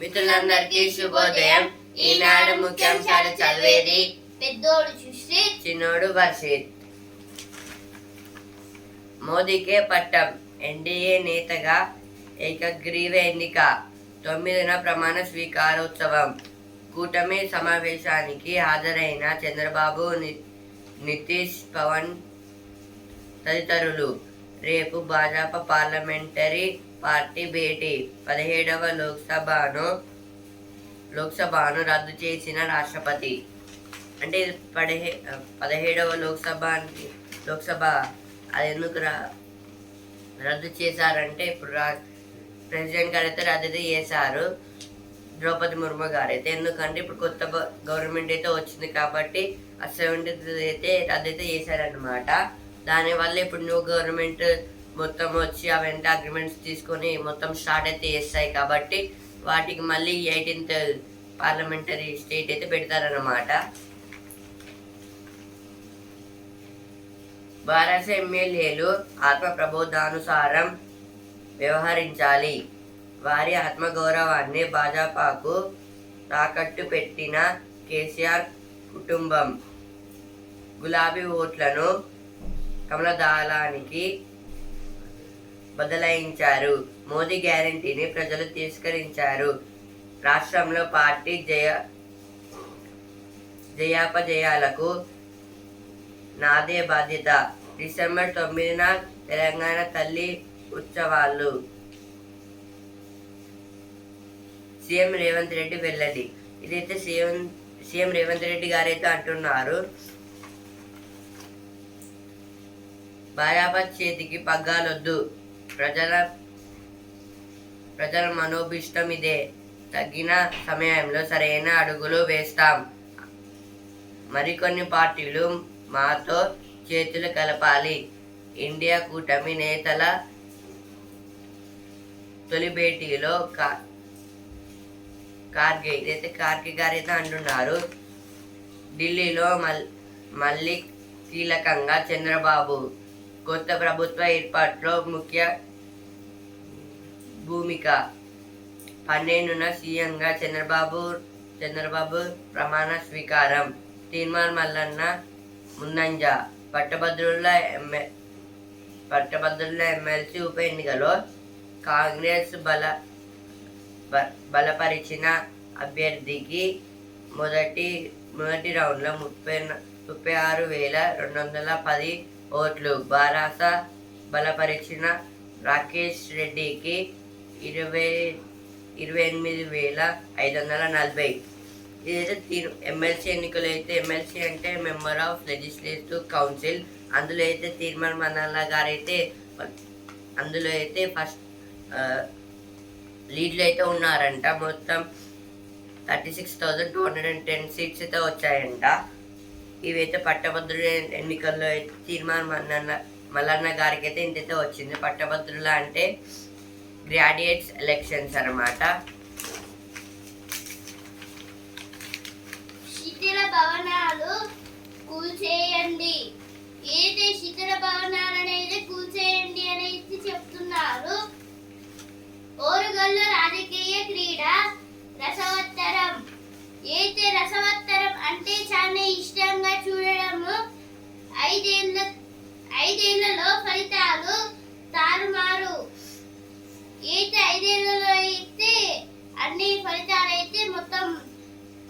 మిత్రులందరికీ శుభోదయం. ఈనాడు ముఖ్యాంశాలు చదివేది పెద్దోడు సుశ్రీత్, చిన్నోడు వర్షిత్. మోదీకే పట్టం, ఎన్డీఏ నేతగా ఏకగ్రీవ ఎన్నిక. 9న ప్రమాణ స్వీకారోత్సవం. కూటమి సమావేశానికి హాజరైన చంద్రబాబు, నితీష్, పవన్ తదితరులు. రేపు భాజపా పార్లమెంటరీ పార్టీ భేటీ. 17వ లోక్సభను రద్దు చేసిన రాష్ట్రపతి. అంటే 17వ లోక్సభ అది ఎందుకు రద్దు చేశారంటే, ఇప్పుడు ప్రెసిడెంట్ గారు అయితే రద్దు చేశారు, ద్రౌపది ముర్ము గారు అయితే. ఎందుకంటే ఇప్పుడు కొత్త గవర్నమెంట్ అయితే వచ్చింది కాబట్టి ఆ 70th అయితే రద్దు అయితే చేశారనమాట. దానివల్ల ఇప్పుడు న్యూ గవర్నమెంట్ మొత్తం వచ్చి అవన్నీ అగ్రిమెంట్స్ తీసుకొని మొత్తం స్టార్ట్ అయితే చేస్తాయి కాబట్టి వాటికి మళ్ళీ 18th పార్లమెంటరీ స్టేట్ అయితే పెడతారన్నమాట. భారత ఎమ్మెల్యేలు ఆత్మ ప్రబోధానుసారం వ్యవహరించాలి. వారి ఆత్మగౌరవాన్ని భాజపాకు తాకట్టు పెట్టిన కేసీఆర్ కుటుంబం గులాబీ ఓట్లను కమలదళానికి బదలాయించారు. మోదీ గ్యారంటీని ప్రజలు తిరస్కరించారు. రాష్ట్రంలో పార్టీ జయాపజయాలకు నాదే బాధ్యత. డిసెంబర్ 9న తెలంగాణ తల్లి ఉత్సవాలు. సీఎం రేవంత్ రెడ్డి వెల్లడి. ఇదైతే సీఎం రేవంత్ రెడ్డి గారైతే అంటున్నారు, భాజపా చేతికి పగ్గాలొద్దు, ప్రజల మనోభిష్టం ఇదే. తగిన సమయంలో సరైన అడుగులు వేస్తాం. మరికొన్ని పార్టీలు మాతో చేతులు కలపాలి. ఇండియా కూటమి నేతల తొలి భేటీలో ఖార్గే గారైతే అంటున్నారు. ఢిల్లీలో మళ్ళీ కీలకంగా చంద్రబాబు. కొత్త ప్రభుత్వ ఏర్పాటులో ముఖ్య భూమిక. 12న సీఎంగా చంద్రబాబు ప్రమాణ స్వీకారం. తీర్మాన్ మల్లన్న ముందంజ. పట్టభద్రుల ఎమ్మెల్సీ ఉప ఎన్నికలో కాంగ్రెస్ బలపరిచిన అభ్యర్థికి మొదటి రౌండ్లో 36,210 ఓట్లు. బారాస బలపరిచిన రాకేష్ రెడ్డికి 28,540. ఇదైతే ఎమ్మెల్సీ ఎన్నికలు అయితే, ఎమ్మెల్సీ అంటే మెంబర్ ఆఫ్ లెజిస్లేటివ్ కౌన్సిల్. అందులో అయితే తీర్మాన్ మల్లన్న గారు అయితే అందులో అయితే ఫస్ట్ లీడ్లో అయితే ఉన్నారంట. మొత్తం 36,210 సీట్స్ అయితే వచ్చాయంట. ఇవైతే పట్టభద్రుల ఎన్నికల్లో అయితే తీర్మాన్ మల్లన్న గారికి అయితే ఇంతైతే వచ్చింది. పట్టభద్రుల అంటే గ్రాడ్యుయేట్స్ ఎలక్షన్స్ అన్నమాట. శిథిల భవనాలు కూల్చేయండి. ఏదైతే శిథిల భవనాలు అనేది కూల్చేయండి అనేది చెప్తున్నారు. ఓరుగల్లు రాజకీయ క్రీడ రసవత్తరం. ఏదైతే రసవత్తరం అంటే చాలా ఇష్టంగా చూడడము. 5 ఏళ్లలో ఫలితాలు తారుమారు. అయితే 5 ఏళ్లలో అయితే అన్ని ఫలితాలు అయితే మొత్తం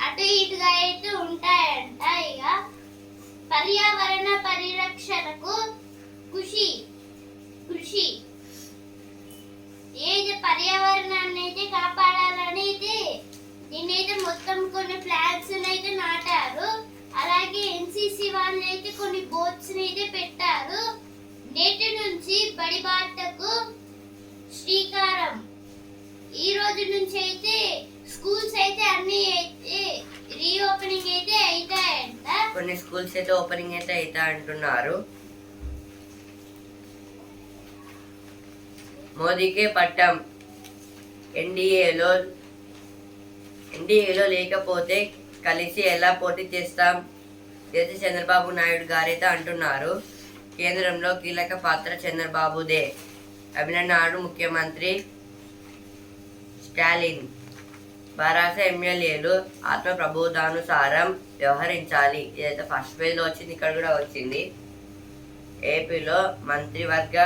అటు ఇటుగా అయితే ఉంటాయంట. ఇక పర్యావరణ పరిరక్షణకు కృషి. ఏది పర్యావరణాన్ని అయితే కాపాడాలని అయితే దీన్నైతే మొత్తం కొన్ని ప్లాంట్స్ అయితే నాటారు. అలాగే ఎన్సిసి వాళ్ళు అయితే కొన్ని బోట్స్ అయితే పెట్టారు. నేటి నుంచి బడి బాటకు శ్రీకారం. ఈ రోజు నుంచి అయితే స్కూల్స్ అయితే అన్ని అయితే రీఓపెనింగ్ అయితే అవుతాయంట. కొన్ని స్కూల్స్ అయితే ఓపెనింగ్ అయితే అవుతా అంటున్నారు. మోదీకే పట్టం, ఎన్డీఏలో లేకపోతే కలిసి ఎలా పోటీ చేస్తాం, ఇదైతే చంద్రబాబు నాయుడు గారైతే అంటున్నారు. కేంద్రంలో కీలక పాత్ర చంద్రబాబుదే. తమిళనాడు ముఖ్యమంత్రి స్టాలిన్ భారత ఎమ్మెల్యేలు ఆత్మ ప్రబోధానుసారం వ్యవహరించాలి. ఇదైతే ఫస్ట్ పేజ్లో వచ్చింది, ఇక్కడ కూడా వచ్చింది. ఏపీలో మంత్రివర్గ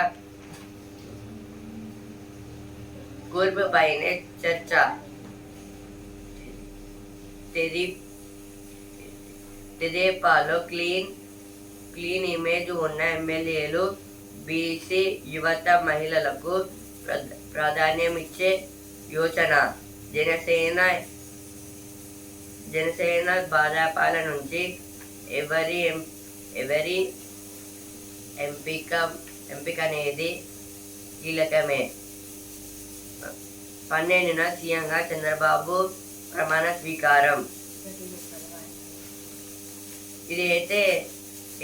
కూర్పుపైనే చర్చ. తెదేపాలో క్లీన్ ఇమేజ్ ఉన్న ఎమ్మెల్యేలు, బీసీ యువత, మహిళలకు ప్రాధాన్యమిచ్చే యోచన. జనసేన భాజపాల నుంచి ఎవరి ఎంపిక అనేది కీలకమే. 12న సీఎంగా చంద్రబాబు ప్రమాణ స్వీకారం. ఇది అయితే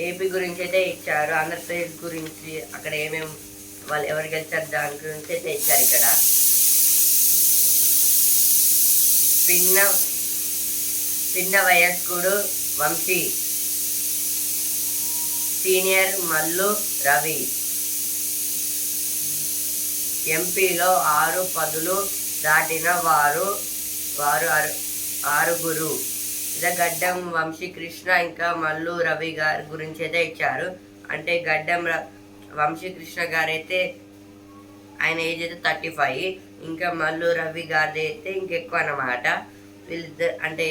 ఏపీ గురించి అయితే ఇచ్చారు. ఆంధ్రప్రదేశ్ గురించి అక్కడ ఏమేమి వాళ్ళు ఎవరు గెలిచారు దాని గురించి అయితే ఇచ్చారు. ఇక్కడ పిన్న వయస్కుడు వంశీ, సీనియర్ మల్లు రవి. ఎంపీలో 6 పదులు దాటిన వారు ఆరుగురు. ఇదే గడ్డం వంశీకృష్ణ ఇంకా మల్లు రవి గారి గురించి అయితే ఇచ్చారు. అంటే గడ్డం వంశీకృష్ణ గారు అయితే ఆయన ఏజ్ అయితే 35, ఇంకా మల్లు రవి గారిది అయితే ఇంకెక్కువ అన్నమాట. వీళ్ళిద్దరు అంటే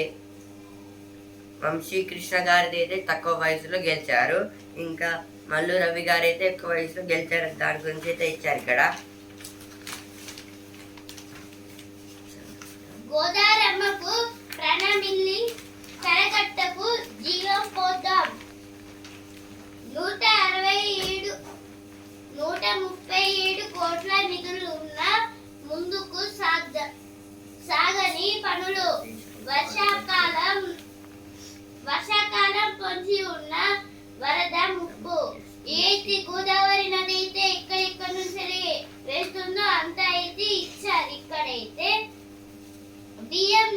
వంశీకృష్ణ గారిది అయితే తక్కువ వయసులో గెలిచారు, ఇంకా మల్లు రవి గారు అయితే ఎక్కువ వయసులో గెలిచారు. దాని గురించి అయితే ఇచ్చారు ఇక్కడ. గోదారమ్మకు ప్రణమిల్లి కరకట్టకు జీవం పోద్దాం. 137 కోట్ల నిధులు ఉన్న ముందుకు సాగని పనులు. వర్షాకాలం పొంచి ఉన్న వరద ముప్పు. ఏది గోదావరి నది అయితే ఎక్కడెక్కడి నుంచి వేస్తుందో అంత అయితే ఇచ్చారు. ఇక్కడైతే బియ్యం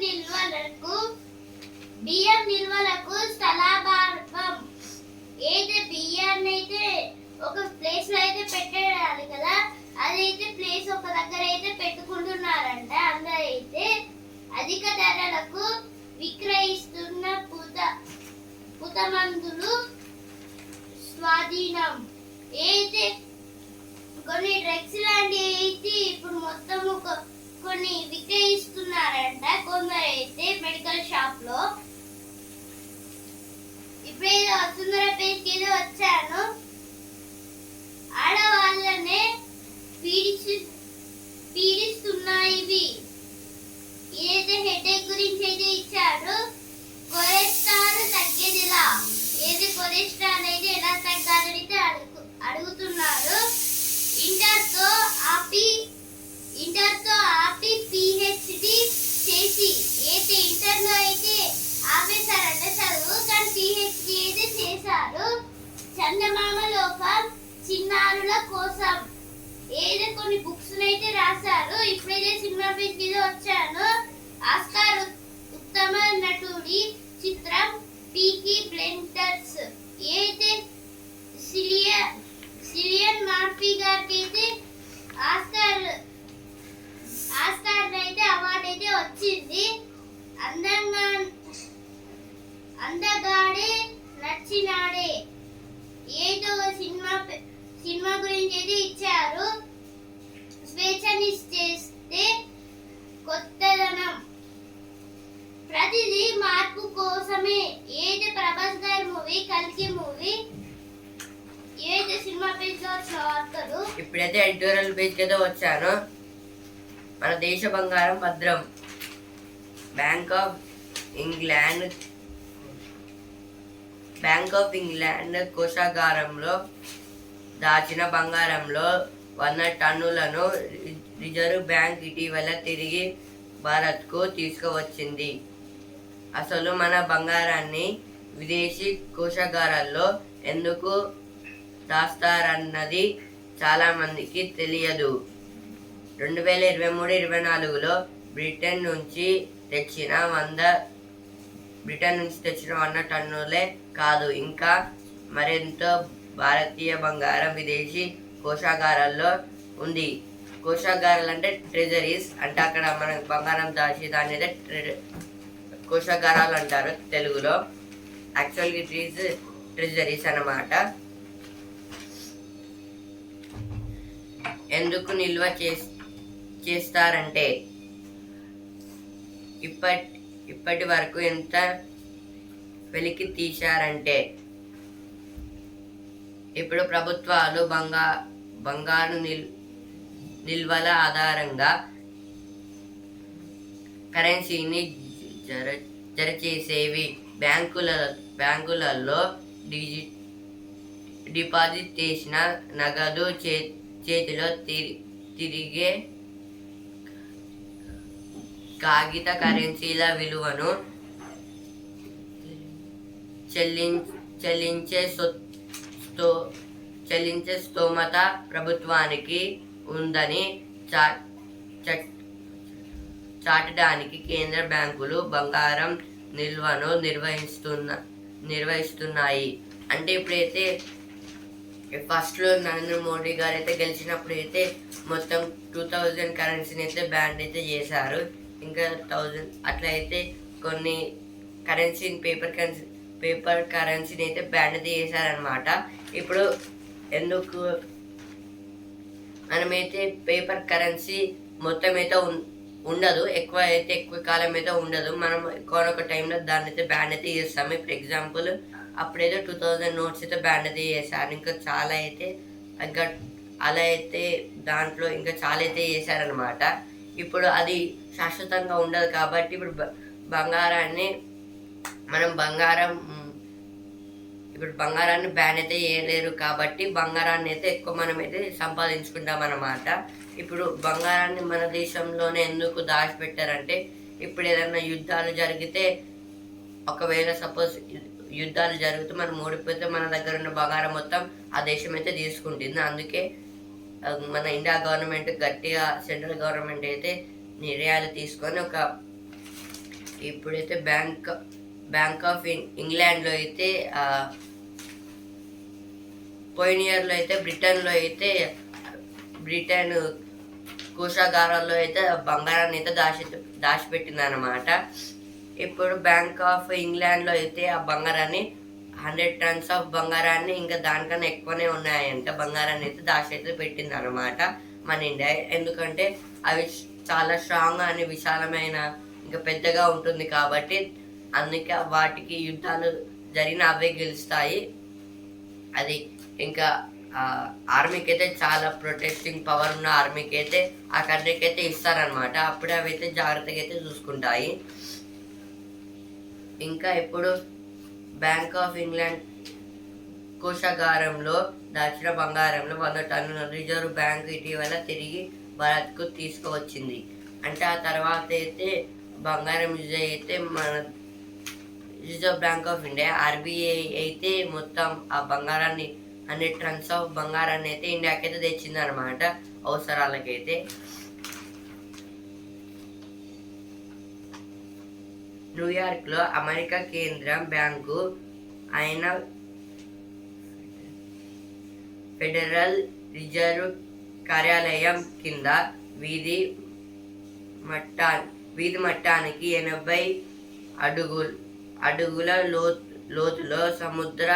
నిల్వలకు స్థలాభావం. ఏదైతే బియ్యాన్ని అయితే ఒక ప్లేస్ లో అయితే పెట్టాలి కదా, అదైతే ప్లేస్ ఒక దగ్గర అయితే పెట్టుకుంటున్నారంట. అందరూ అయితే అధిక ధరలకు విక్రయిస్తున్న పుతమందులు స్వాధీనం. అయితే కొన్ని డ్రగ్స్ లాంటివి అయితే ఇప్పుడు మొత్తము కొన్ని విక్రయిస్తున్నారంట కొందరు అయితే మెడికల్ షాప్ లో. ఇప్పుడేదో సుందర పేజ్కి ఏదో వచ్చాను. ఆడవాళ్ళనే పీడిస్తున్నాయి ఇవి. ఏదైతే హెడేక్ గురించి అయితే ఇచ్చారు. కొలెస్ట్రాల్ తగ్గేదిలా. ఏది కొలెస్ట్రాల్ అయితే ఎలా తగ్గాలని అయితే అడుగుతున్నారు. ఇంటర్తో ఆపి పిహెచ్డి చేసి అయితే ఇంటర్లో అయితే ఆపేశారంట చదువు, కానీ పిహెచ్డి అయితే చేశారు. చందమామ లోకం చిన్నారుల కోసం ఏదో కొన్ని బుక్స్ అయితే రాశారు. ఇప్పుడైతే సినిమా పేజ్కి వచ్చాను. ఆస్కార్ ఉత్తమ నటుడి చిత్రం పీకీ బ్లైండర్స్. అయితే సిలియన్ మార్ఫీ గారికి అయితే ఆస్కార్ అయితే అవార్డు అయితే వచ్చింది. అందగాడే నచ్చినాడే ఏదో సినిమా గురించి అయితే ఇచ్చారు. స్వేచ్ఛనిస్తే కొత్తదనం. ప్రతిదీ మార్పు కోసమే. ఏది ప్రభాస్ గారి మూవీ, కల్కి మూవీ. ఏది సినిమా పేజ్ లో వచ్చిన వార్తలు. ఇప్పుడైతే ఎడిటోరియల్ పేజ్ కి వచ్చాను. మన దేశ బంగారం భద్రం. బ్యాంక్ ఆఫ్ ఇంగ్లాండ్ కోశాగారంలో దాచిన బంగారంలో 100 టన్నులను రిజర్వ్ బ్యాంక్ ఇటీవల తిరిగి భారత్కు తీసుకువచ్చింది. అసలు మన బంగారాన్ని విదేశీ కోశాగారాల్లో ఎందుకు దాస్తారన్నది చాలా మందికి తెలియదు. 2023-24లో బ్రిటన్ నుంచి తెచ్చిన 100 టన్నులే కాదు, ఇంకా మరెంతో భారతీయ బంగారం విదేశీ కోశాగారాల్లో ఉంది. కోశాగారాలు అంటే ట్రెజరీస్, అంటే అక్కడ మనం బంగారం దాచి దాని అయితే కోశాగారాలు అంటారు తెలుగులో. యాక్చువల్గా ఇట్ ఈస్ ట్రెజరీస్ అన్నమాట. ఎందుకు నిల్వ చేస్తారంటే ఇప్పటి వరకు ఎంత వెలికి తీశారంటే, ఇప్పుడు ప్రభుత్వాలు బంగారు నిల్వల ఆధారంగా కరెన్సీని జరచేసేవి. బ్యాంకులలో డిపాజిట్ చేసిన నగదు చేతిలో తిరిగే కాగిత కరెన్సీల విలువను చెల్లించే స్తోమత ప్రభుత్వానికి ఉందని చాటడానికి కేంద్ర బ్యాంకులు బంగారం నిల్వను నిర్వహిస్తున్నాయి. అంటే ఇప్పుడైతే ఫస్ట్లో నరేంద్ర మోడీ గారు అయితే గెలిచినప్పుడు అయితే మొత్తం 2000 కరెన్సీని అయితే బ్యాన్ అయితే చేశారు. ఇంకా 1000 అట్లా అయితే కొన్ని కరెన్సీని పేపర్ కరెన్సీని అయితే బ్యాన్ అయితే చేశారనమాట. ఇప్పుడు ఎందుకు మనమైతే పేపర్ కరెన్సీ మొత్తం అయితే ఉండదు, ఎక్కువ కాలం అయితే ఉండదు. మనం ఎక్కువ టైంలో దాన్ని అయితే బ్యాన్ అయితే చేస్తాము. ఇప్పుడు ఎగ్జాంపుల్ అప్పుడైతే 2000 నోట్స్ అయితే బ్యాన్ అయితే చేశారు. ఇంకా చాలా అయితే ఇంకా అలా అయితే దాంట్లో ఇంకా చాలా అయితే చేశారనమాట. ఇప్పుడు అది శాశ్వతంగా ఉండదు కాబట్టి ఇప్పుడు బంగారాన్ని బ్యాన్ అయితే చేయలేరు కాబట్టి బంగారాన్ని అయితే ఎక్కువ మనం అయితే సంపాదించుకుంటాం అన్నమాట. ఇప్పుడు బంగారాన్ని మన దేశంలోనే ఎందుకు దాచిపెట్టారంటే, ఇప్పుడు ఏదైనా యుద్ధాలు జరిగితే, ఒకవేళ సపోజ్ యుద్ధాలు జరుగుతూ మనం ఓడిపోతే మన దగ్గర ఉన్న బంగారం మొత్తం ఆ దేశం అయితే తీసుకుంటుంది. అందుకే మన ఇండియా గవర్నమెంట్ గట్టిగా, సెంట్రల్ గవర్నమెంట్ అయితే నిర్ణయాలు తీసుకొని ఇప్పుడైతే బ్యాంక్ ఆఫ్ ఇంగ్లాండ్లో అయితే పోయిన ఇయర్లో అయితే బ్రిటన్ కోశాగారాల్లో అయితే బంగారాన్ని అయితే దాచిపెట్టింది అనమాట. ఇప్పుడు బ్యాంక్ ఆఫ్ ఇంగ్లాండ్లో అయితే ఆ బంగారాన్ని 100 tons ఆఫ్ బంగారాన్ని, ఇంకా దానికన్నా ఎక్కువనే ఉన్నాయంట బంగారాన్ని అయితే దాచి పెట్టింది అనమాట మన ఇండియా. ఎందుకంటే అవి చాలా స్ట్రాంగ్ అని విశాలమైన ఇంకా పెద్దగా ఉంటుంది కాబట్టి, అందుకే వాటికి యుద్ధాలు జరిగిన అవే గెలుస్తాయి. అది ఇంకా ఆర్మీకి అయితే చాలా ప్రొటెక్టింగ్ పవర్ ఉన్న ఆర్మీకి అయితే ఆ కంట్రీకి అయితే ఇస్తారనమాట. అప్పుడే అవి అయితే జాగ్రత్తగా అయితే చూసుకుంటాయి. ఇంకా ఇప్పుడు బ్యాంక్ ఆఫ్ ఇంగ్లాండ్ కోశాగారంలో దాచిన బంగారంలో 100 టన్నుల రిజర్వ్ బ్యాంక్ ఇటీవల తిరిగి భారత్కు తీసుకువచ్చింది. అంటే ఆ తర్వాత అయితే బంగారం యూజ్ అయితే మన reserve bank of India RBI అయితే మొత్తం ఆ బంగారాన్ని 100 tons ఆఫ్ బంగారాన్ని అయితే ఇండియాకి అయితే తెచ్చింది అనమాట అవసరాలకైతే. న్యూయార్క్లో అమెరికా కేంద్ర బ్యాంకు అయిన ఫెడరల్ రిజర్వ్ కార్యాలయం కింద వీధి మట్టానికి 80 అడుగుల లోతులో, సముద్ర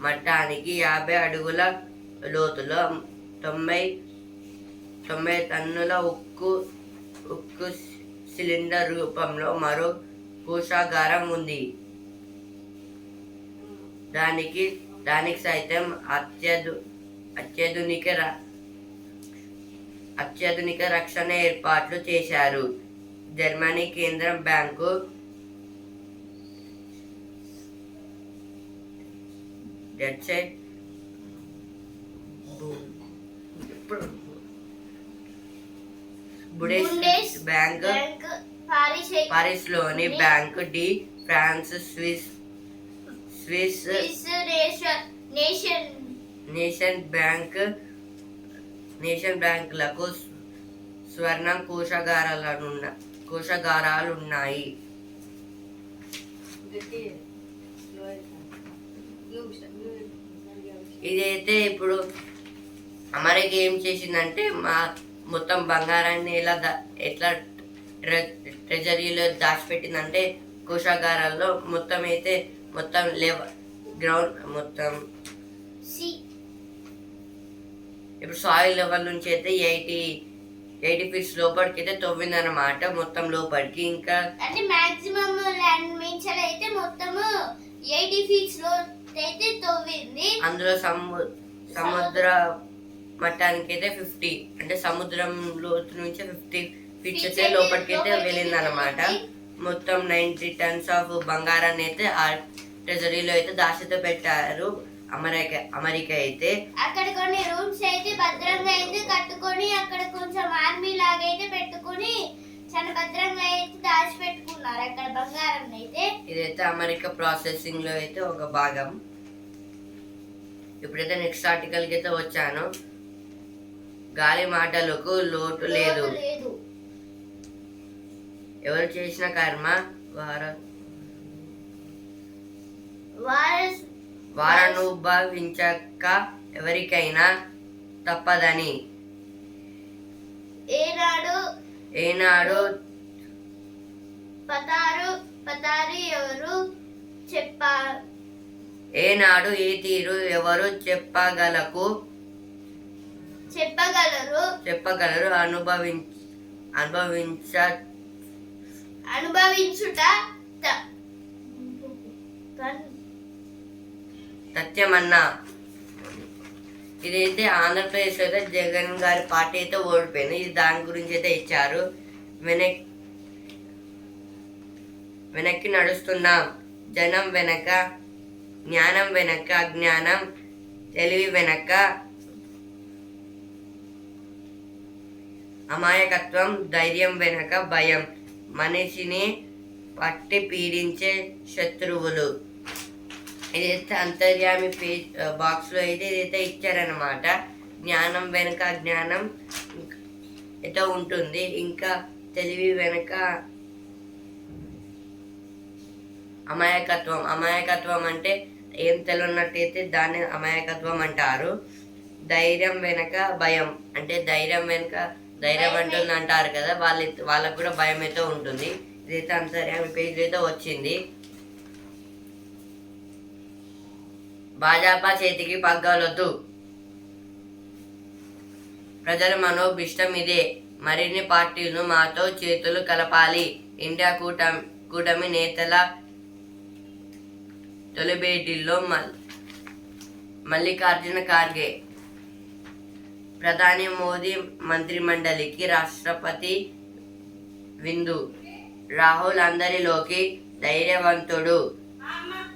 మట్టానికి 50 అడుగుల లోతులో 90 టన్నుల ఉక్కు సిలిండర్ రూపంలో మరో కోశాగారం ఉంది. దానికి సైతం అత్యాధునిక రక్షణ ఏర్పాట్లు చేశారు. జర్మనీ కేంద్ర బ్యాంకు బుండెస్ బ్యాంక్, పారిస్ లోని bank de France, Swiss nation బ్యాంకులకు స్వర్ణం కోశాగారాలున్నాయి. ఇదైతే ఇప్పుడు అమెరికా ఏం చేసిందంటే మొత్తం బంగారాన్ని ఎట్లా ట్రెజరీలో దాచిపెట్టిందంటే కోశాగారాల్లో మొత్తం అయితే మొత్తం గ్రౌండ్ మొత్తం ఇప్పుడు సాయిల్ లెవెల్ నుంచి అయితే 80 ఫీట్స్ లోపలికి అయితే తవ్విందన్నమాట, మొత్తం లోపలికి. ఇంకా అంటే మాక్సిమం ల్యాండ్ మించల్ అయితే మొత్తము 80 ఫీట్స్ లో అయితే తవ్వింది. అందులో సముద్ర మట్టానికి అయితే 50, అంటే సముద్రం లోతు నుంచి 50 ఫీట్స్ అయితే లోపలికి అయితే వెళ్ళింది అనమాట. మొత్తం 90 టన్స్ ఆఫ్ బంగారాన్ని అయితే ఆ ట్రెజరీలో అయితే దాచితో పెట్టారు అమెరికా అయితే. అక్కడ కొన్ని రూమ్స్ అయితే భద్రంగా అయితే కట్టుకొని అక్కడ కొంచెం ఆర్మీ లాగా అయితే పెట్టుకొని చాలా భద్రంగా అయితే దాచిపెట్టుకున్నారు అక్కడ బంగారం అయితే. ఇదైతే అమెరికా ప్రాసెసింగ్ లో అయితే ఒక భాగం. ఇప్పుడైతే నెక్స్ట్ ఆర్టికల్ కి అయితే వచ్చాను. గాలి మాటలకు లోటు లేదు, ఎవరు చేసిన కర్మ వారనుభవించక ఎవరికైనా తప్పదని. ఏనాడు పతారి ఎవరు ఏనాడు ఏ తీరు ఎవరు చెప్పగలరు అనుభవించుట సత్యమన్నా. ఇదైతే ఆంధ్రప్రదేశ్ అయితే జగన్ గారి పార్టీ అయితే ఓడిపోయింది. ఇది దాని గురించి అయితే ఇచ్చారు. వెనక్కి నడుస్తున్నాం, జనం వెనక, జ్ఞానం వెనక అజ్ఞానం, తెలివి వెనక అమాయకత్వం, ధైర్యం వెనక భయం, మనిషిని పట్టి పీడించే శత్రువులు. ఇదైతే అంతర్యామి బాక్స్ లో అయితే ఇదైతే ఇచ్చారనమాట. జ్ఞానం వెనక అజ్ఞానం అయితే ఉంటుంది, ఇంకా తెలివి వెనక అమాయకత్వం అంటే ఏం తెలియనట్టయితే దాన్ని అమాయకత్వం అంటారు. ధైర్యం వెనక భయం అంటే ధైర్యం వెనక ధైర్యం అంటుంది అంటారు కదా, వాళ్ళకు కూడా భయం అయితే ఉంటుంది. ఇదైతే అంతర్యామి పేజ్ అయితే వచ్చింది. భాజపా చేతికి పగ్గాలొద్దు, ప్రజల మనోభిష్టం ఇదే, మరిన్ని పార్టీలను మాతో చేతులు కలపాలి. ఇండియా కూటమి నేతల తొలి భేటీల్లో మల్లికార్జున ఖార్గే, ప్రధాని మోదీ మంత్రిమండలికి రాష్ట్రపతి విందు, రాహుల్ అందరిలోకి ధైర్యవంతుడు,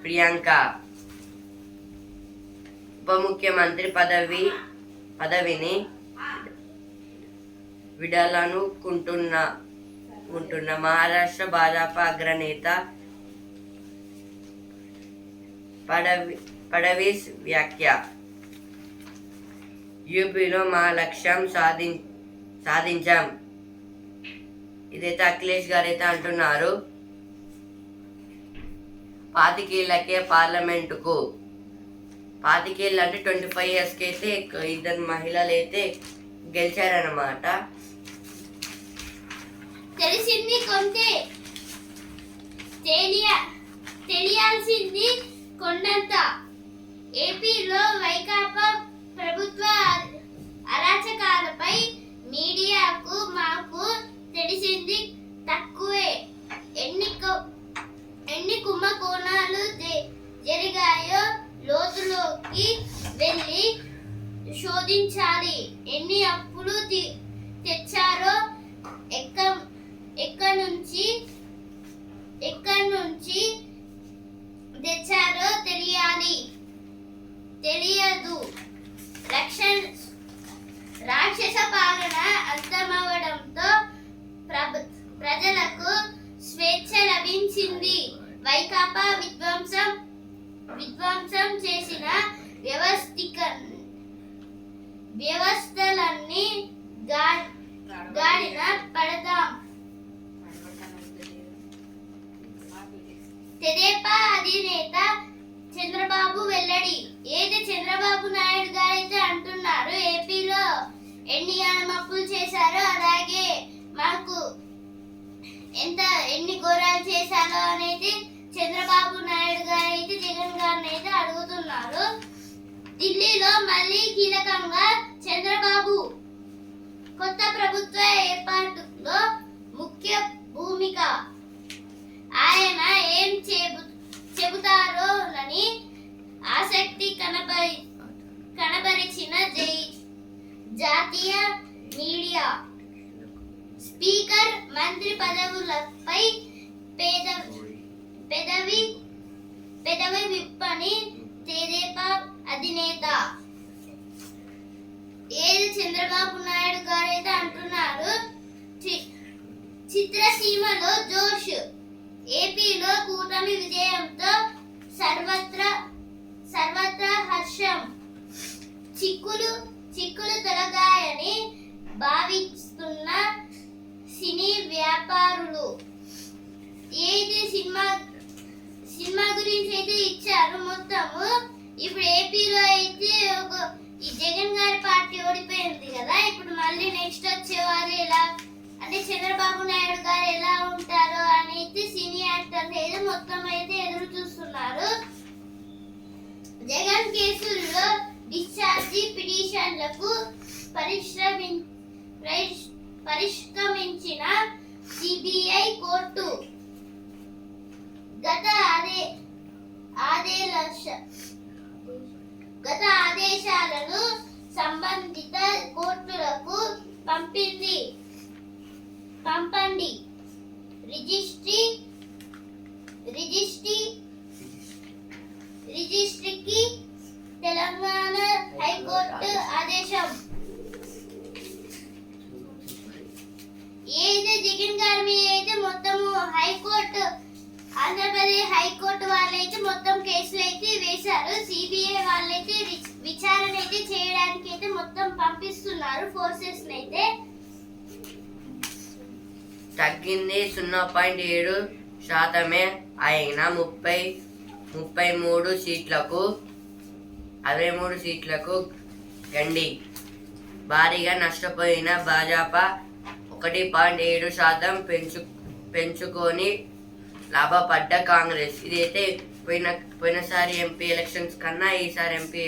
ప్రియాంక ఉప ముఖ్యమంత్రి పదవిని విడాలనుకుంటున్న మహారాష్ట్ర భాజపా అగ్రనేత ఫడ్నవీస్ వ్యాఖ్య. యూపీలో మా లక్ష్యం సాధించాం. ఇదైతే అఖిలేష్ గారు అయితే అంటున్నారు. 25 ఏళ్లకే పార్లమెంటుకు, 25 ఏళ్ళు అంటే 25 yearsకి అయితే 2 మహిళలు అయితే గెలిచారనమాట. తెలిసింది కొంతే, తెలియాల్సింది కొండంత. ఏపీలో వైకాపా ప్రభుత్వ అరాచకాలపై మీడియాకు మాకు తెలిసింది తక్కువే. ఎన్ని కుంభకోణాలు జరిగాయో లోతులోకి వెళ్ళి శోధించాలి. ఎన్ని అప్పులు తెచ్చారో ఎక్కడి నుంచి తెచ్చారో తెలియదు. రాక్షస పాలన అంతమవడంతో ప్రజలకు స్వేచ్ఛ లభించింది. వైకాపా విధ్వంసం చేసిన వ్యవస్థలన్నీ గాడిన పడదాం. తెదేపా అధినేత చంద్రబాబు వెల్లడి. చంద్రబాబు నాయుడు గారు అయితే అంటున్నారు, ఏపీలో ఎన్ని అప్పులు చేశారో అలాగే మాకు ఎన్ని ఘోరాలు చేశారో అనేది చంద్రబాబు నాయుడు గారు అయితే జగన్ గారిని అయితే అడుగుతున్నారు. ఢిల్లీలో మళ్ళీ కీలకంగా చంద్రబాబు కొత్త ప్రభుత్వ ఏర్పాటులో ముఖ్య భూమిక. ఆయన ఏం చెబుతారోనని ఆసక్తి కనబరిచిన జాతీయ మీడియా స్పీకర్ మంత్రి పదవులపై పెదవి విప్పని తెదేపా అధినేత ఏది చంద్రబాబు నాయుడు గారు అయితే అంటున్నారు. చిత్రసీమలో జోష్. ఏపీలో కూటమి విజయంతో సర్వత్రా హర్షం. చిక్కులు తొలగాయని భావిస్తున్న సినీ వ్యాపారులు. ఏది సినిమా గురించి అయితే ఇచ్చారు మొత్తము. ఇప్పుడు ఏపీలో అయితే ఈ జగన్ గారి పార్టీ ఓడిపోయింది కదా, ఇప్పుడు మళ్ళీ నెక్స్ట్ వచ్చే వాళ్ళు ఎలా అంటే చంద్రబాబు నాయుడు గారు ఎలా ఉంటారో అనేది సినీ యాక్టర్స్ అయితే మొత్తం అయితే ఎదురు చూస్తున్నారు. జగన్ కేసుల్లో డిశ్చార్జి పిటిషన్లకు పరిష్కరించిన సిబిఐ కోర్టు గత ఆదేశాలను సంబంధిత కోర్టులకు పంపండి. రిజిస్ట్రీకి తెలంగాణ హైకోర్టు ఆదేశం. ఏదైతే జగన్ గారి మీద అయితే మొత్తము హైకోర్టు ఆంధ్రప్రదేశ్ హైకోర్టు వాళ్ళైతే మొత్తం కేసులు అయితే వేశారు. సిబిఐ వాళ్ళైతే విచారణ అయితే చేయడానికి అయితే మొత్తం పంపిస్తున్నారు ఫోర్సెస్ అయితే. తగ్గింది 0.7% అయిన 33 సీట్లకు 63 సీట్లకు గండి. భారీగా నష్టపోయిన భాజపా 1.7% పెంచుకొని లాభపడ్డ కాంగ్రెస్. ఇదైతే పోయినసారి ఎంపీ ఎలక్షన్స్ కన్నా ఈసారి ఎంపీ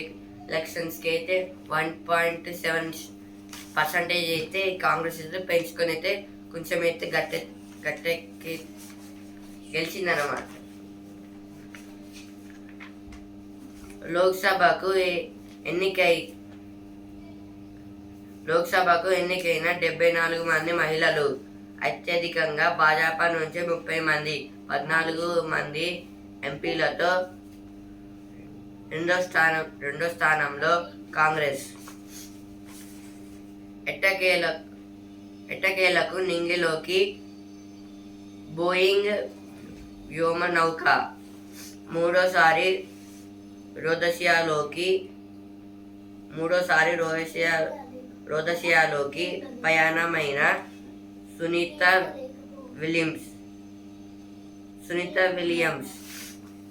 ఎలక్షన్స్కి అయితే 1.7% అయితే కాంగ్రెస్ అయితే పెంచుకొని అయితే కొంచెం అయితే గట్టెక్కి గెలిచిందన్నమాట. లోక్సభకు ఎన్నికైన 74 మంది మహిళలు. అత్యధికంగా భాజపా నుంచి 30 మంది, 14 మంది ఎంపీలతో రెండో స్థానంలో కాంగ్రెస్. ఎట్టకేలకు నింగిలోకి బోయింగ్ వ్యోమనౌక మూడోసారి రోదసియాలోకి ప్రయాణమైన సునీత విలియమ్స్.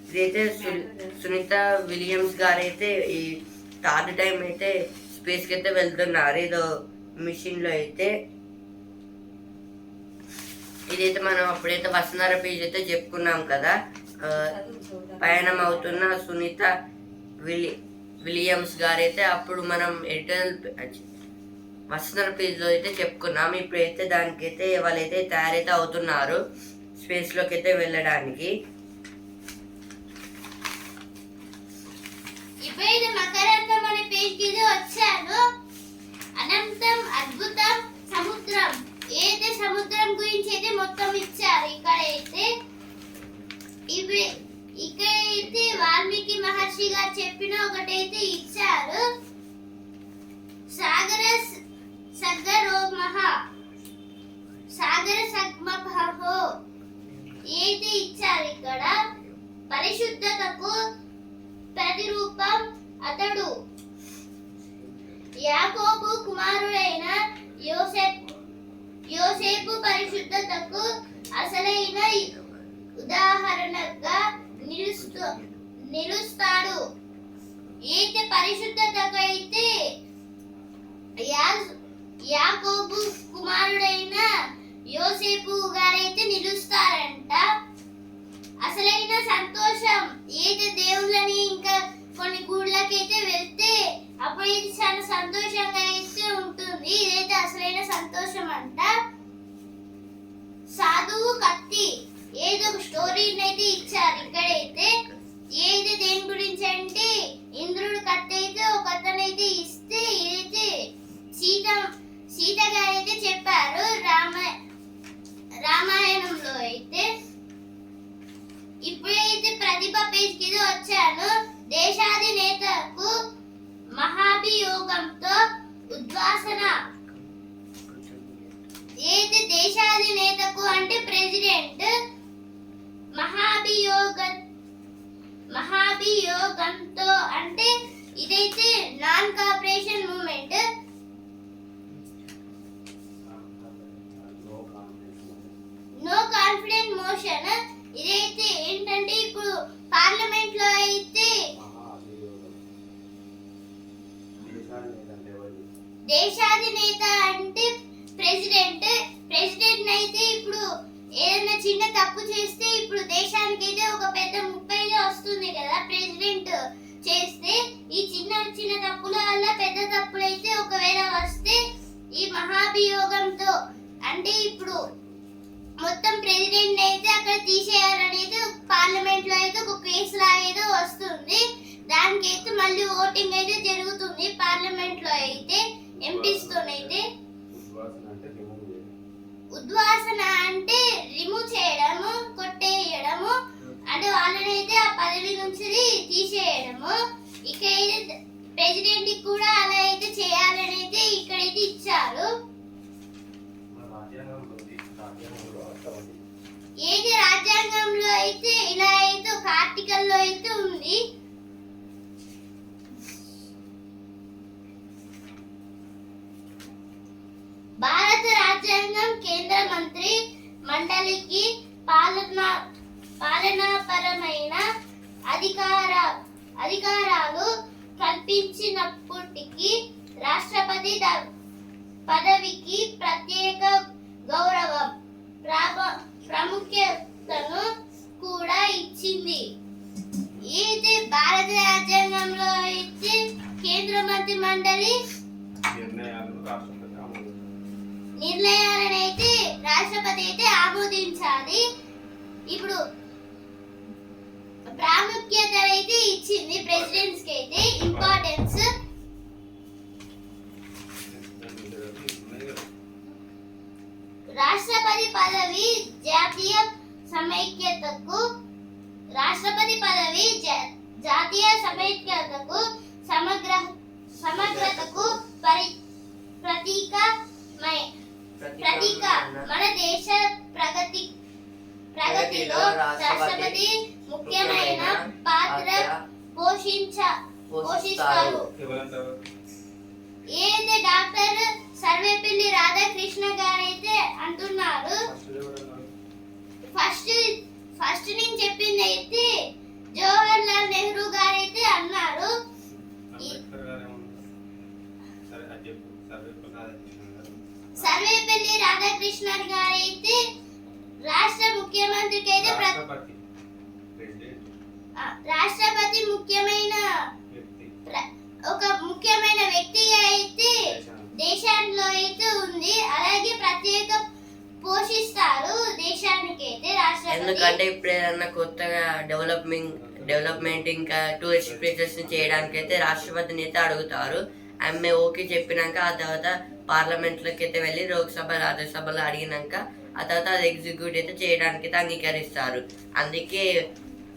ఇదైతే సునీత విలియమ్స్ గారు అయితే ఈ థర్డ్ టైం అయితే స్పేస్కి అయితే వెళ్తున్నారు. ఇదో మిషన్లో అయితే ఇదైతే మనం అప్పుడైతే వసుంధర పేజ్ అయితే చెప్పుకున్నాం కదా, ప్రయాణం అవుతున్న సునీత విలియమ్స్ గారు అయితే అప్పుడు మనం ఎడిటోరియల్ వసుంధర పేజ్లో అయితే చెప్పుకున్నాం. ఇప్పుడైతే దానికైతే వాళ్ళైతే తయారైతే అవుతున్నారు స్పేస్లోకి అయితే వెళ్ళడానికి. ఇప్పుడైతే మకరందం అనే పేజ్కి వచ్చాను. అనంతం అద్భుతం సముద్రం. ఏదైతే సముద్రం గురించి అయితే మొత్తం ఇచ్చారు. ఇక్కడైతే వాల్మీకి మహర్షి గారు చెప్పిన ఒకటైతే ఇచ్చారు. సాగర సగ్మహో ఏది ఇచ్చారు. ఇక్కడ పరిశుద్ధతకు ప్రతిరూపం అతడు. యాకోబు కుమారుడైన యోసేపు పరిశుద్ధతకు అసలైన ఉదాహరణగా నిలుస్తాడు. అయితే పరిశుద్ధతకు అయితే యాకోబు కుమారుడైన యోసేపు గారైతే నిలుస్తారంట. అసలైన సంతోషం ఏది దేవుళ్ళని ఇంకా కొన్ని గుళ్ళకైతే వెళ్తే అప్పుడైతే చాలా సంతోషంగా అయితే ఉంటుంది. ఇదైతే అసలైన సంతోషం అంట. సాధువు కత్తి ఏదో ఒక స్టోరీని అయితే ఇచ్చారు ఇక్కడైతే. ఏది దేని గురించి అంటే ఇంద్రుడు కత్తి అయితే ఒక అతనైతే ఇస్తే ఇదైతే సీత గారు అయితే చెప్పారు రామాయణంలో అయితే. ఇప్పుడైతే ప్రతిభ పేజ్కి వచ్చాను. దేశాధినేతకు మహాభియోగంతో ఉద్వాసన. ఏది దేశాధినేతకు అంటే ప్రెసిడెంట్ మహాభియోగంతో అంటే ఇదైతే non cooperation movement. No confident motion. ఇదైతే ఏంటంటే ఇప్పుడు పార్లమెంట్ లో అయితే దేశాధినేత అంటే ప్రెసిడెంట్ అయితే ఇప్పుడు ఏదైనా చిన్న తప్పు చేస్తే ఇప్పుడు దేశానికి అయితే ఒక పెద్ద ముప్పైగా వస్తుంది కదా ప్రెసిడెంట్ చేస్తే. ఈ చిన్న తప్పుల వల్ల పెద్ద తప్పులు అయితే ఒకవేళ వస్తే ఈ మహాభియోగంతో అంటే ఇప్పుడు మొత్తం ప్రెసిడెంట్ అయితే అక్కడ తీసేయాలనేది పార్లమెంట్ లో అయితే ఒక కేసు లాగేదో వస్తుంది. దానికైతే మళ్ళీ ఓటింగ్ అయితే జరుగుతుంది పార్లమెంట్ లో అయితే ఎంపీస్ తోనైతే. ఉద్వాసన అంటే రిమూవ్ చేయడము, కొట్టేయడము అంటే వాళ్ళని అయితే ఆ పదవి నుంచి తీసేయడము. ఇక్కడైతే ప్రెసిడెంట్ కూడా అలా అయితే చేయాలని అయితే ఇక్కడైతే ఇచ్చారు. ఏది రాజ్యాంగంలో అయితే ఇలా అయితే ఒక ఆర్టికల్ లో అయితే ఉంది. భారత రాజ్యాంగం కేంద్ర మంత్రి మండలికి పాలనాపరమైన అధికారాలు కల్పించినప్పటికీ రాష్ట్రపతి పదవికి ప్రత్యేక గౌరవం ప్రాముఖ్యతను కూడా ఇచ్చింది. ఇది భారత రాజ్యాంగంలో అయితే కేంద్ర మంత్రి మండలి నిర్ణయాలను అయితే రాష్ట్రపతి అయితే ఆమోదించాలి. ఇప్పుడు ప్రాముఖ్యత అయితే ఇచ్చింది ప్రెసిడెంట్స్ కి అయితే ఇంపార్టెన్స్. రాష్ట్రపతి పదవి జాతీయ సమైక్యతకు సమగ్రతకు ప్రతీక. మన దేశ ప్రగతిలో రాష్ట్రపతి ముఖ్యమైన పాత్ర పోషిస్తారు. ఏదైతే డాక్టర్ సర్వేపల్లి రాధాకృష్ణ గారు అయితే అంటున్నారు. ఫస్ట్ నేను చెప్పింది అయితే జవహర్ లాల్ నెహ్రూ గారు అయితే అన్నారు. సర్వేపల్లి రాధాకృష్ణ గారు అయితే రాష్ట్ర ముఖ్యమంత్రికి అయితే రాష్ట్రపతి ఒక ముఖ్యమైన వ్యక్తిగా అయితే దేశంలో అయితే ఉంది. అలాగే ప్రత్యేక పోషిస్తారు దేశానికి అయితే రాష్ట్రపతి. ఎందుకంటే ఇప్పుడు ఏదన్నా కొత్తగా డెవలప్మెంట్ ఇంకా టూరిస్ట్ ప్లేసెస్ చేయడానికి అయితే రాష్ట్రపతిని అయితే అడుగుతారు. ఆమె ఓకే చెప్పినాక ఆ తర్వాత పార్లమెంట్లోకి అయితే వెళ్ళి లోక్సభ రాజ్యసభలో అడిగినాక ఆ తర్వాత అది ఎగ్జిక్యూట్ అయితే చేయడానికి అయితే అంగీకరిస్తారు. అందుకే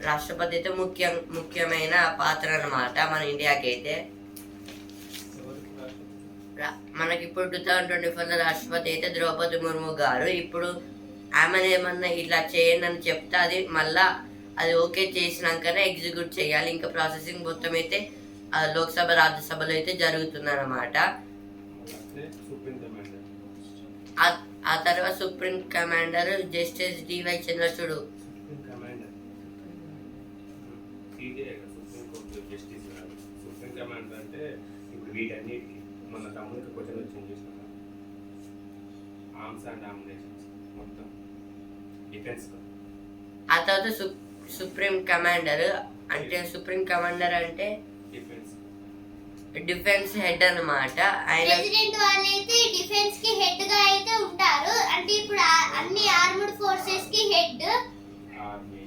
రాష్ట్రపతి అయితే ముఖ్యమైన పాత్ర అన్నమాట మన ఇండియాకి అయితే. మనకి ఇప్పుడు 2024 రాష్ట్రపతి అయితే ద్రౌపది ముర్ము గారు. ఇప్పుడు ఆమెను ఏమన్నా ఇట్లా చేయండి అని చెప్తే అది మళ్ళా అది ఓకే చేసినాకనే ఎగ్జిక్యూట్ చేయాలి. ఇంకా ప్రాసెసింగ్ మొత్తం అయితే లోక్సభ రాజ్యసభలో అయితే జరుగుతుంది అన్నమాట. ఆ తర్వాత supreme commander justice DY Chandrachud. Supreme commander అంటే ఇప్పుడు వీటన్నిటికి మన తమ్ముడికి క్వశ్చన్ వచ్చింది చూసినా ఆర్మ్స్ అండ్ డామినేషన్స్ మొత్తం డిఫెన్స్ ఆ తర్వాత సుప్రీం కమాండర్ అంటే సుప్రీం కమాండర్ అంటే డిఫెన్స్ డిఫెన్స్ హెడ్ అన్నమాట. ఆయన ప్రెసిడెంట్ వాళ్ళైతే డిఫెన్స్ కి హెడ్ గా అయితే ఉంటారు. అంటే ఇప్పుడు అన్ని ఆర్మ్డ్ ఫోర్సెస్ కి head, army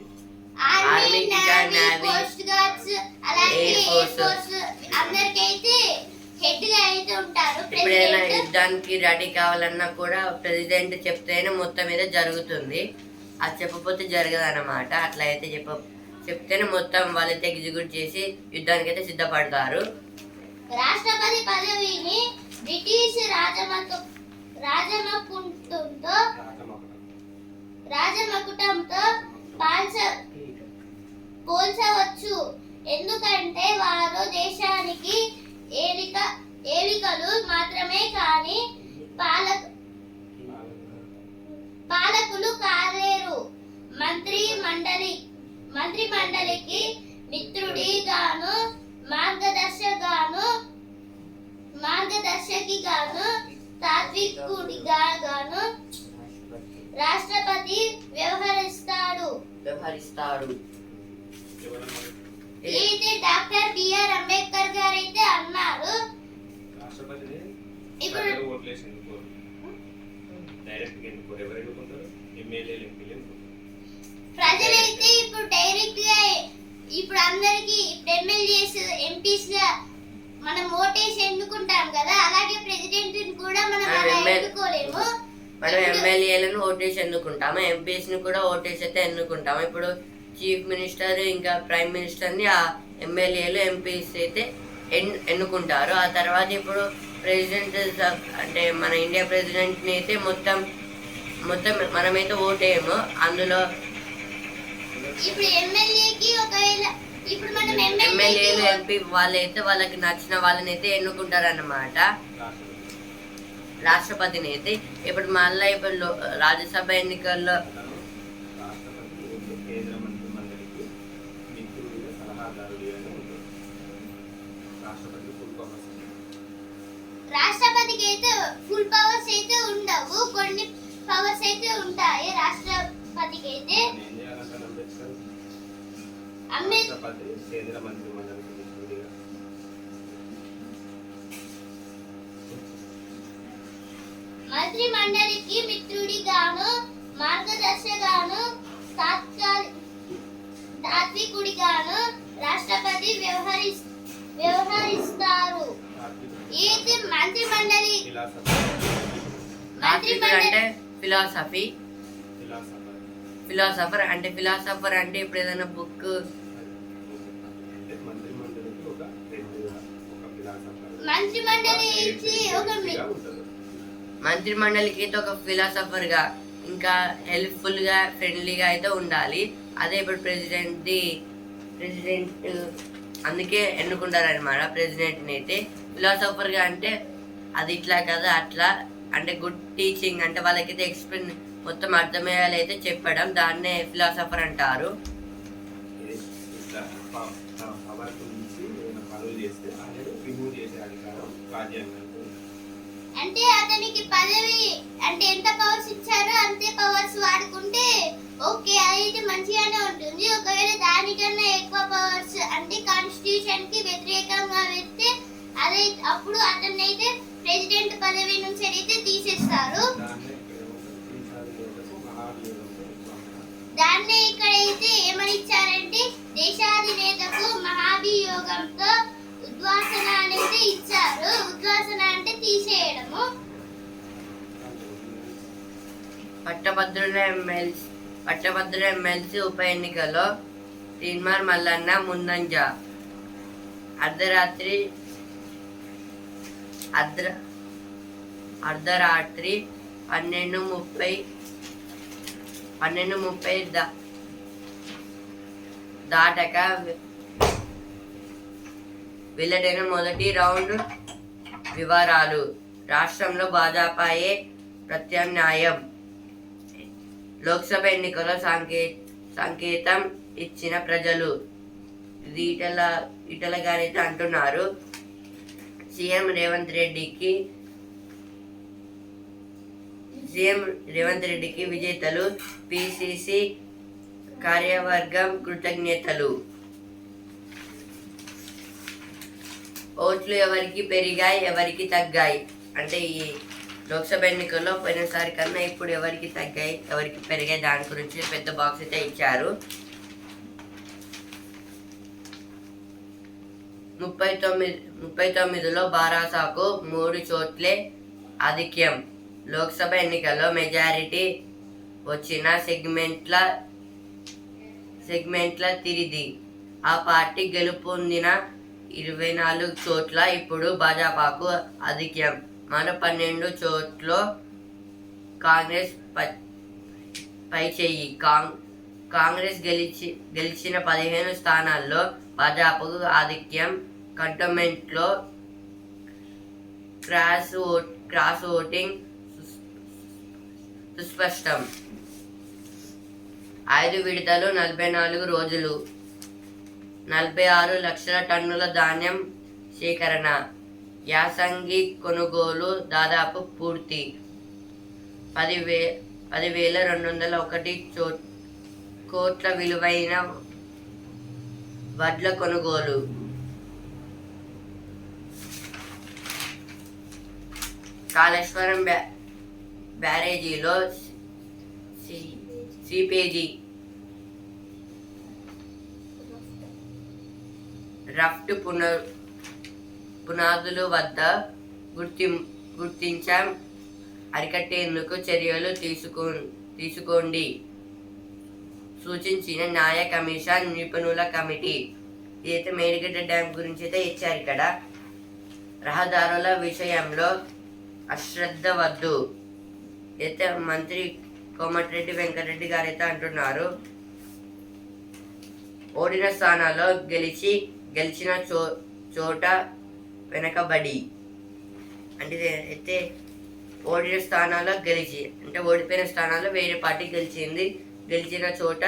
army, Army, navy, Navy, coast guards, అలాగే Air ఎయిర్ Force. ఫోర్స్ అందరికైతే హెడ్ గా అయితే ఉంటారు ఎప్పుడైనా ప్రెసిడెంట్. యుద్ధానికి రెడీ కావాలన్నా కూడా ప్రెసిడెంట్ చెప్తేనే మొత్తం మీద జరుగుతుంది. అది చెప్పకపోతే జరగదు అన్నమాట. అట్లా అయితే చెప్తేనే మొత్తం వాళ్ళైతే ఎగ్జిక్యూట్ చేసి యుద్ధానికి అయితే సిద్ధపడతారు. రాష్ట్రపతి పదవిని బ్రిటిష్ రాజమకుటంతో పోల్చవచ్చు. ఎందుకంటే వారు దేశానికి ఏలికలు మాత్రమే కాని పాలకులు కాలేరు. మంత్రి మండలికి మిత్రుడిగాను మార్గదర్శకిగాను తాత్వికుడిగాను రాష్ట్రపతి వ్యవహరిస్తాడు. అయితే డాక్టర్ బిఆర్ అంబేద్కర్ గారు అయితే అన్నారు, రాష్ట్రపతిని ఇప్పుడు ఓట్లేసి ఎన్నుకోరు, డైరెక్ట్ గా ఎన్నుకోరు. ఎవరు ఎన్నుకుంటారు? ఎమ్మెల్యేలు ఎంపీలు ఎన్నుకుంటారు. ప్రజలైతే ఇప్పుడు డైరెక్ట్ గా ఇప్పుడు అందరికి ఇప్పుడు ఎమ్మెల్యేస్ ఎంపీస్ గా మనం ఓటేసి ఎన్నుకుంటాం కదా, అలాగే ప్రెసిడెంట్ కూడా మనం అలా ఎన్నుకోలేము. మనం ఎమ్మెల్యేలను ఓటేసి ఎన్నుకుంటాము, ఎంపీస్ ని కూడా ఓటేసి అయితే ఎన్నుకుంటాము. ఇప్పుడు చీఫ్ మినిస్టర్ ఇంకా ప్రైమ్ మినిస్టర్ ని ఆ ఎమ్మెల్యేలు ఎంపీస్ అయితే ఎన్నుకుంటారు. ఆ తర్వాత ఇప్పుడు ప్రెసిడెంట్ అంటే మన ఇండియా ప్రెసిడెంట్ ని అయితే మొత్తం మనమైతే ఓటేయము. అందులో ఇప్పుడు ఎమ్మెల్యేకి ఒకవేళ ఇప్పుడు మనం ఎమ్మెల్యేలు ఎంపీ వాళ్ళైతే వాళ్ళకి నచ్చిన వాళ్ళని అయితే ఎన్నుకుంటారు అన్నమాట, రాష్ట్రపతిని అయితే. ఇప్పుడు మళ్ళీ ఇప్పుడు రాజ్యసభ ఎన్నికల్లో రాష్ట్రపతి కేంద్ర మంత్రి మండలికి మిత్రుడిగా సలహాదారుడిగా ఉంటాడు. రాష్ట్రపతికి అయితే ఫుల్ పవర్స్ అయితే ఉండవు, కొన్ని పవర్స్ అయితే ఉంటాయి రాష్ట్రపతికి అయితే. ఏం చేయాలంటారు అంబేద్కర్? అంబేద్కర్ రాష్ట్రపతి కేంద్ర మంత్రి మండలికి మిత్రుడిగా మంత్రి మండలికి మిత్రుడిగాను మార్గదర్శగాను తాత్వికుడిగాను రాష్ట్రపతి వ్యవహరిస్తారు. అయితే మంత్రి మండలి అంటే ఫిలాసఫర్ అంటే ఇప్పుడు ఏదైనా బుక్ మంత్రి మండలి ఇచ్చి ఒక మంత్రి మండలికి అయితే ఒక ఫిలాసఫర్ గా ఇంకా హెల్ప్ఫుల్ గా ఫ్రెండ్లీగా అయితే ఉండాలి. అదే ఇప్పుడు ప్రెసిడెంట్ అందుకే ఎన్నుకుంటారు అనమాట ప్రెసిడెంట్ ని అయితే. ఫిలాసఫర్ గా అంటే అది ఇట్లా కదా అట్లా అంటే గుడ్ టీచింగ్ అంటే వాళ్ళకైతే ఎక్స్ప్లెయిన్ మొత్తం అర్థమయ్యేలా అయితే చెప్పడం, దాన్నే ఫిలాసఫర్ అంటారు. అంటే అతనికి పదవి అంటే ఎంత పవర్స్ ఇచ్చారో అంతే పవర్స్ వాడుకుంటే ఓకే, అయితే మంచిగానే ఉంటుంది. ఒకవేళ దానికన్నా ఎక్కువ పవర్స్ అంటే కాన్స్టిట్యూషన్ కి వ్యతిరేకంగా పెడితే అదే అప్పుడు అతన్ని అయితే ప్రెసిడెంట్ పదవి నుంచి అయితే తీసేస్తారు. దాన్నే ఇక్కడైతే ఏమని ఇచ్చారంటే దేశాధినేతకు మహాభియోగంతో ఉద్వాసన అనేది ఇచ్చారు. ఉద్వాసన అంటే తీసేయడము. పట్టభద్రుల ఎమ్మెల్సీ ఉప ఎన్నికలో తీన్మార్ మల్లన్న ముందంజ. అర్ధరాత్రి 12:30 దాటక వెల్లడైన మొదటి రౌండ్ వివరాలు. రాష్ట్రంలో భాజపాయే ప్రత్యామ్నాయం. లోక్సభ ఎన్నికల్లో సంకేతం ఇచ్చిన ప్రజలు. ఇది ఈటల గారైతే అంటున్నారు. సీఎం రేవంత్ రెడ్డికి విజేతలు, పిసిసి కార్యవర్గం కృతజ్ఞతలు. ఓట్లు ఎవరికి పెరిగాయి, ఎవరికి తగ్గాయి అంటే ఈ లోక్సభ ఎన్నికల్లో పోయినసారి కన్నా ఇప్పుడు ఎవరికి తగ్గాయి, ఎవరికి పెరిగాయి దాని గురించి పెద్ద బాక్స్ అయితే ఇచ్చారు. 39లో బారాసాకు 3 చోట్లే ఆధిక్యం. లోక్సభ ఎన్నికల్లో మెజారిటీ వచ్చిన సెగ్మెంట్ల తిరిది. ఆ పార్టీ గెలుపొందిన 24 చోట్ల ఇప్పుడు భాజపాకు ఆధిక్యం. మరో 12 చోట్ల కాంగ్రెస్ పైచేయి. కాంగ్రెస్ గెలిచిన 15 స్థానాల్లో భాజపాకు ఆధిక్యం. కంటోన్మెంట్లో క్రాస్ ఓటింగ్ సుస్పష్టం. 5 విడతలు 44 రోజులు. 46 లక్షల టన్నుల ధాన్యం సేకరణ. యాసంగి కొనుగోలు దాదాపు పూర్తి. 10,201 కోట్ల విలువైన వడ్ల కొనుగోలు. కాళేశ్వరం బ్యారేజీలో సిపేజీ రఫ్ట్ పునాదుల వద్ద గుర్తించాం. అరికట్టేందుకు చర్యలు తీసుకోండి సూచించిన న్యాయ కమిషన్ నిపుణుల కమిటీ. ఇదైతే మేడిగడ్డ డ్యామ్ గురించి అయితే ఇచ్చారు. ఇక్కడ రహదారుల విషయంలో అశ్రద్ధ వద్దు అయితే మంత్రి కోమటిరెడ్డి వెంకటరెడ్డి గారు అయితే అంటున్నారు. ఓడిన స్థానాల్లో గెలిచిన చోట వెనకబడి అంటే అయితే ఓడిన స్థానాల్లో అంటే ఓడిపోయిన స్థానాల్లో వేరే పార్టీ గెలిచింది. గెలిచిన చోట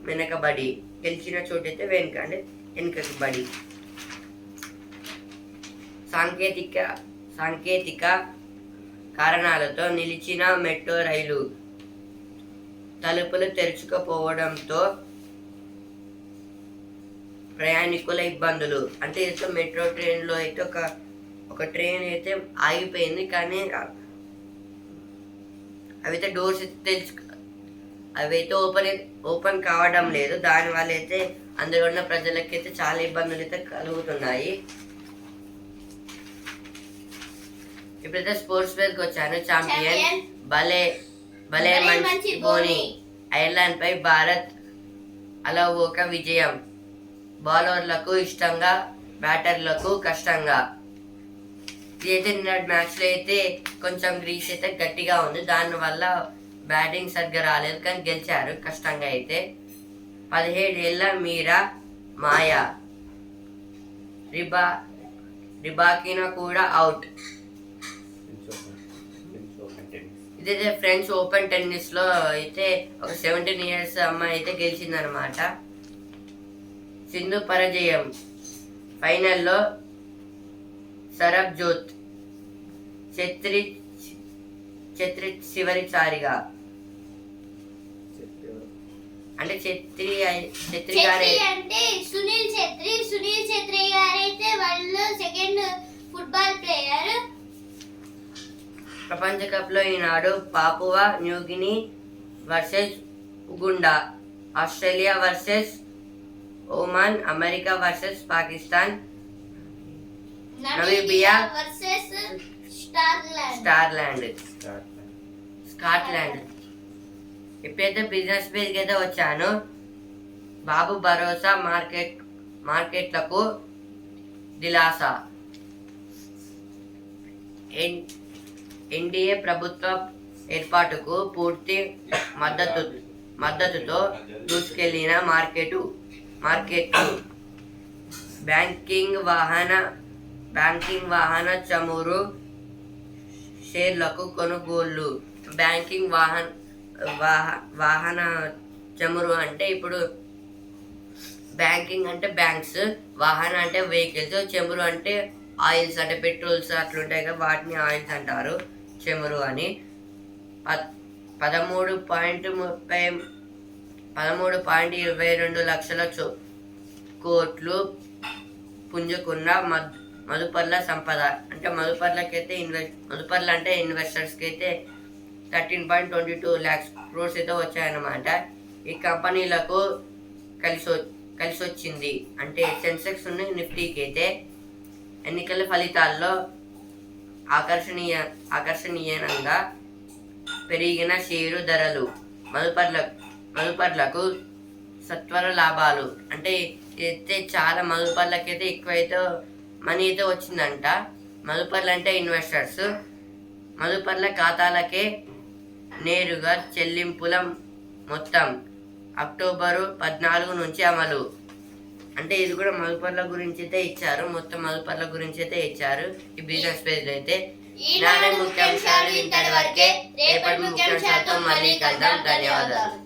వెనకబడి, గెలిచిన చోట అయితే వెనుక అంటే వెనుకకి బడి. సాంకేతిక కారణాలతో నిలిచిన మెట్రో రైలు తలుపులు తెరుచుకోపోవడంతో ప్రయాణికుల ఇబ్బందులు. అంటే అయితే మెట్రో ట్రైన్లో అయితే ఒక ట్రైన్ అయితే ఆగిపోయింది. కానీ అవైతే డోర్స్ అవైతే ఓపెన్ కావడం లేదు. దానివల్ల అయితే అందులో ఉన్న ప్రజలకైతే చాలా ఇబ్బందులు అయితే కలుగుతున్నాయి. ఇప్పుడైతే స్పోర్ట్స్ వేర్కి వచ్చాను. ఛాంపియన్ భలే మంచి ధోని. ఐర్లాండ్ పై భారత్ అలవోక విజయం. బౌలర్లకు ఇష్టంగా, బ్యాటర్లకు కష్టంగా. ఇదైతే నిన్నటి మ్యాచ్లో అయితే కొంచెం గ్రీస్ అయితే గట్టిగా ఉంది. దానివల్ల బ్యాటింగ్ సరిగ్గా రాలేదు, కానీ గెలిచారు కష్టంగా అయితే. 17 ఏళ్ల మీరా మాయా రిబాకినా కూడా అవుట్. ఇదైతే ఫ్రెంచ్ ఓపెన్ టెన్నిస్లో అయితే ఒక 17 ఇయర్స్ అమ్మాయి అయితే గెలిచిందనమాట. సింధు పరాజయం. ఫైనల్లో సరబ్జోత్ ఛత్రి చివరిసారిగా అంటే ఛత్రి గారే అంటే సునీల్ ఛత్రి గారైతే వాళ్ళు సెకండ్ ఫుట్బాల్ ప్లేయర్. ప్రపంచ కప్లో ఈనాడు Papua New Guinea versus Uganda, Australia versus Oman, America versus Pakistan, Namibia versus Scotland. ఇప్పుడైతే బిజినెస్ పేజ్కి అయితే వచ్చాను. బాబు భరోసా మార్కెట్లకు దిలాసా. ఎన్డీఏ ప్రభుత్వ ఏర్పాటుకు పూర్తి మద్దతుతో దూసుకెళ్లిన మార్కెట్లు. బ్యాంకింగ్ వాహన చమురు షేర్లకు కొనుగోళ్లు. బ్యాంకింగ్ వాహన చమురు అంటే ఇప్పుడు బ్యాంకింగ్ అంటే బ్యాంక్స్, వాహన అంటే వెహికల్స్, చమురు అంటే ఆయిల్స్ అంటే పెట్రోల్స్ అట్లుంటాయి కదా, వాటిని ఆయిల్స్ అంటారు చమురు అని. 13.22 లక్షల కోట్లు పుంజుకున్న మదుపర్ల సంపద. అంటే మదుపర్ల అంటే ఇన్వెస్టర్స్కి అయితే 13.22 lakhs crores అయితే వచ్చాయన్నమాట. ఈ కంపెనీలకు కలిసి వచ్చింది. అంటే సెన్సెక్స్ ఉన్న నిఫ్టీకి అయితే ఎన్నికల ఫలితాల్లో ఆకర్షణీయంగా పెరిగిన షేరు ధరలు మదుపర్లకు సత్వర లాభాలు. అంటే అయితే చాలా మదుపర్లకైతే ఎక్కువైతే మనీ అయితే వచ్చిందంట. మదుపర్లు అంటే ఇన్వెస్టర్స్. మదుపర్ల ఖాతాలకే నేరుగా చెల్లింపుల మొత్తం అక్టోబరు 14 నుంచి అమలు. అంటే ఇది కూడా మదుపర్ల గురించి అయితే ఇచ్చారు. మొత్తం మదుపర్ల గురించి అయితే ఇచ్చారు ఈ బిజినెస్ పేజ్ లో అయితే. ఈనాడు ముఖ్యాంశాలు ఇంతటి వరకే. రేపటి ముఖ్యాంశాలతో మళ్ళీ కలుద్దాం. ధన్యవాదాలు.